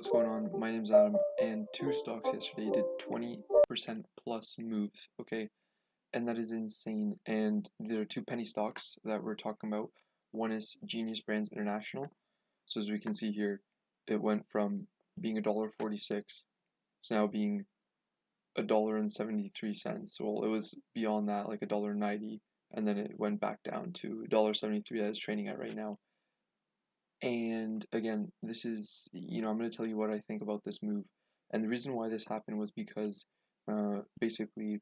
What's going on? My name's Adam, and two stocks yesterday did 20% plus moves, okay? And that is insane. And there are two penny stocks that we're talking about. One is GNUS Brands International. So as we can see here, it went from being $1.46 to now being $1.73. Well, it was beyond that, like $1.90, and then it went back down to $1.73 that it's trading at right now. And again, this is, I'm going to tell you what I think about this move. And the reason why this happened was because basically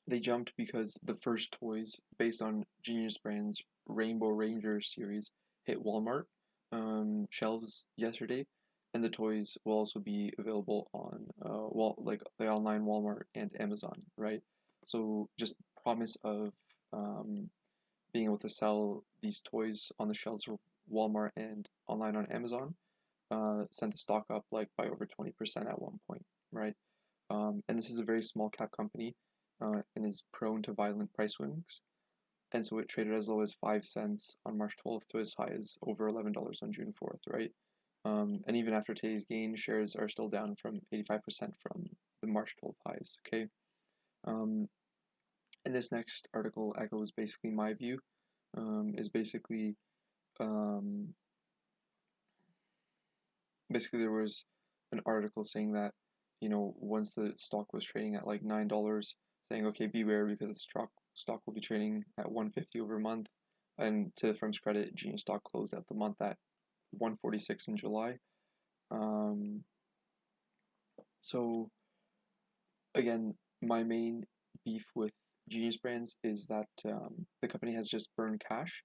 they jumped because the first toys based on Genius Brand's Rainbow Ranger series hit Walmart shelves yesterday. And the toys will also be available on like the online Walmart and Amazon, right? So just promise of being able to sell these toys on the shelves of Walmart and online on Amazon sent the stock up like by over 20% at one point, right? And this is a very small cap company and is prone to violent price swings. And so it traded as low as 5 cents on March 12th to as high as over $11 on June 4th, right? And even after today's gain, shares are still down from 85% from the March 12th highs, okay? Um, and this next article echoes basically my view, is um, basically there was an article saying that once the stock was trading at like $9, saying okay, beware because the stock will be trading at 150 over a month. And to the firm's credit, Genius stock closed out the month at 146 in July. um, so again, my main beef with Genius Brands is that the company has just burned cash,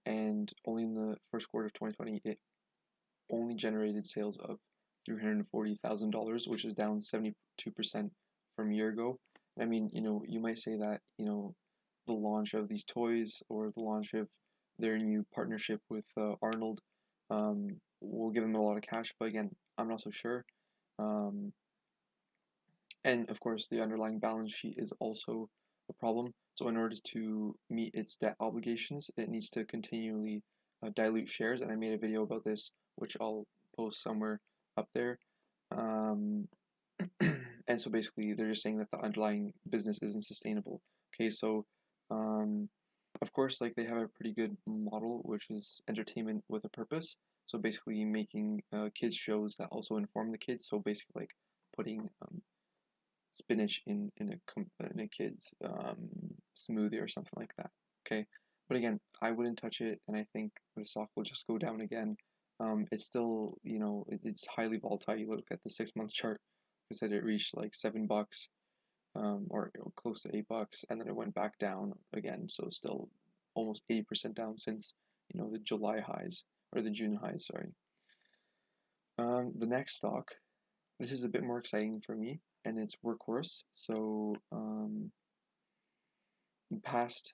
and only in the first quarter of 2020 it only generated sales of $340,000, which is down 72% from a year ago. I mean, you might say that, the launch of these toys or the launch of their new partnership with Arnold will give them a lot of cash, but again, I'm not so sure. Um, and of course, the underlying balance sheet is also a problem. So, in order to meet its debt obligations, it needs to continually dilute shares. And I made a video about this, which I'll post somewhere up there. Um, and so basically, they're just saying that the underlying business isn't sustainable. Okay, so of course, like they have a pretty good model, which is entertainment with a purpose. So basically, making kids shows that also inform the kids. So basically, like putting spinach in a kid's smoothie or something like that. Okay, but again, I wouldn't touch it, and I think the stock will just go down again. It's still, it's highly volatile. You look at the 6 month chart. I said it reached like $7, or close to $8, and then it went back down again. So still almost 80% down since the July highs or the June highs. Sorry. The next stock, this is a bit more exciting for me, and it's Workhorse. So past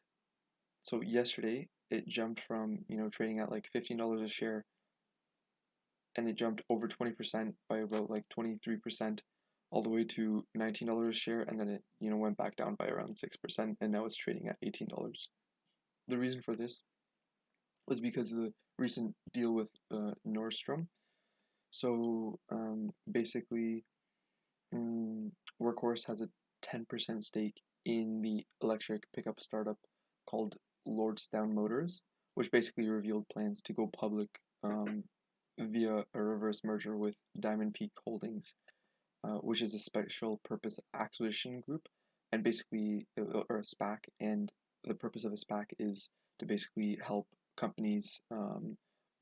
so yesterday it jumped from trading at like $15 a share, and it jumped over 20% by about like 23% all the way to $19 a share, and then it went back down by around 6%, and now it's trading at $18. The reason for this was because of the recent deal with Nordstrom. So basically, Workhorse has a 10% stake in the electric pickup startup called Lordstown Motors, which basically revealed plans to go public via a reverse merger with Diamond Peak Holdings, which is a special purpose acquisition group, and basically, or a SPAC. And the purpose of a SPAC is to basically help companies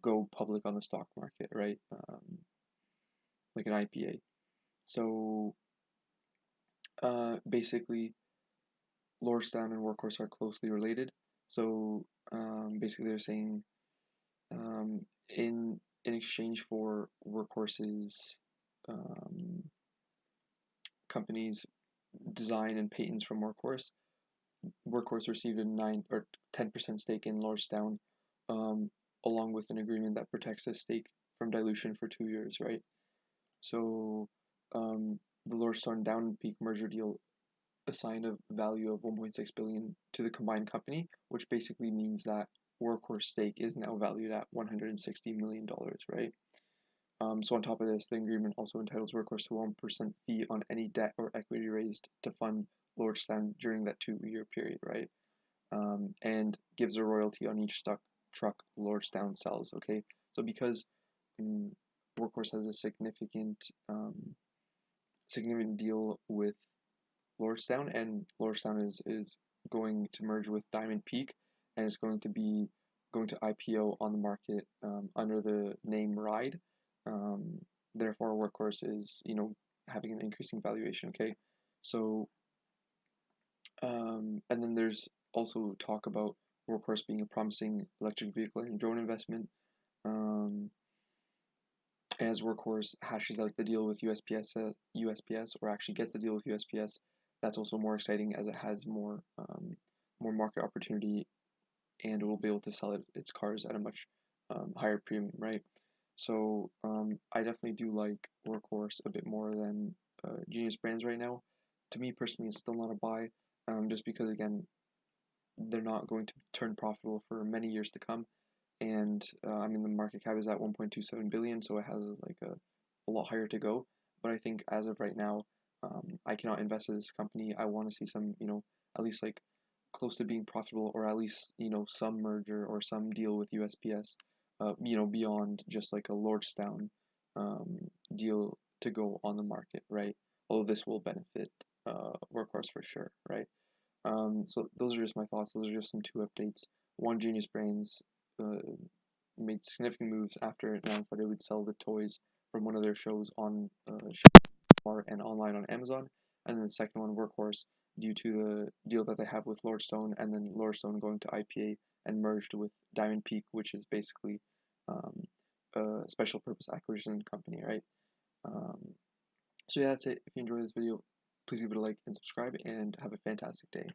go public on the stock market, right? Like an IPA. So basically, Lordstown and Workhorse are closely related. So basically, they're saying in exchange for Workhorse's company's design and patents from Workhorse received a 9 or 10% stake in Lordstown, along with an agreement that protects the stake from dilution for 2 years, right? So the Lordstown Down Peak merger deal assigned a value of 1.6 billion to the combined company, which basically means that Workhorse stake is now valued at $160 million, right? So on top of this, the agreement also entitles Workhorse to 1% fee on any debt or equity raised to fund Lordstown during that 2-year period, right? And gives a royalty on each truck Lordstown sells. Okay, so because um, Workhorse has a significant deal with Lordstown, and Lordstown is going to merge with Diamond Peak, and is going to IPO on the market under the name Ride. Um, Therefore, Workhorse is having an increasing valuation. Okay, so and then there's also talk about Workhorse being a promising electric vehicle and drone investment. Um, as Workhorse hashes out the deal with USPS, or actually gets the deal with USPS, that's also more exciting as it has more market opportunity, and it will be able to sell its cars at a much higher premium, right? So I definitely do like Workhorse a bit more than GNUS Brands right now. To me personally, it's still not a buy, just because again they're not going to turn profitable for many years to come, and I mean the market cap is at 1.27 billion, so it has like a lot higher to go. But I think as of right now, I cannot invest in this company. I want to see some, at least like close to being profitable, or at least some merger or some deal with USPS, beyond just like a Lordstown deal to go on the market, right? Although this will benefit Workhorse for sure, right? So those are just my thoughts. Those are just some two updates. One, Genius Brains uh, made significant moves after it announced that it would sell the toys from one of their shows on Shopify and online on Amazon. And then the second one, Workhorse, due to the deal that they have with Lordstone, and then Lordstone going to IPA and merged with Diamond Peak, which is basically um, a special purpose acquisition company, right? Um, so yeah, that's it. If you enjoyed this video, please give it a like and subscribe, and have a fantastic day.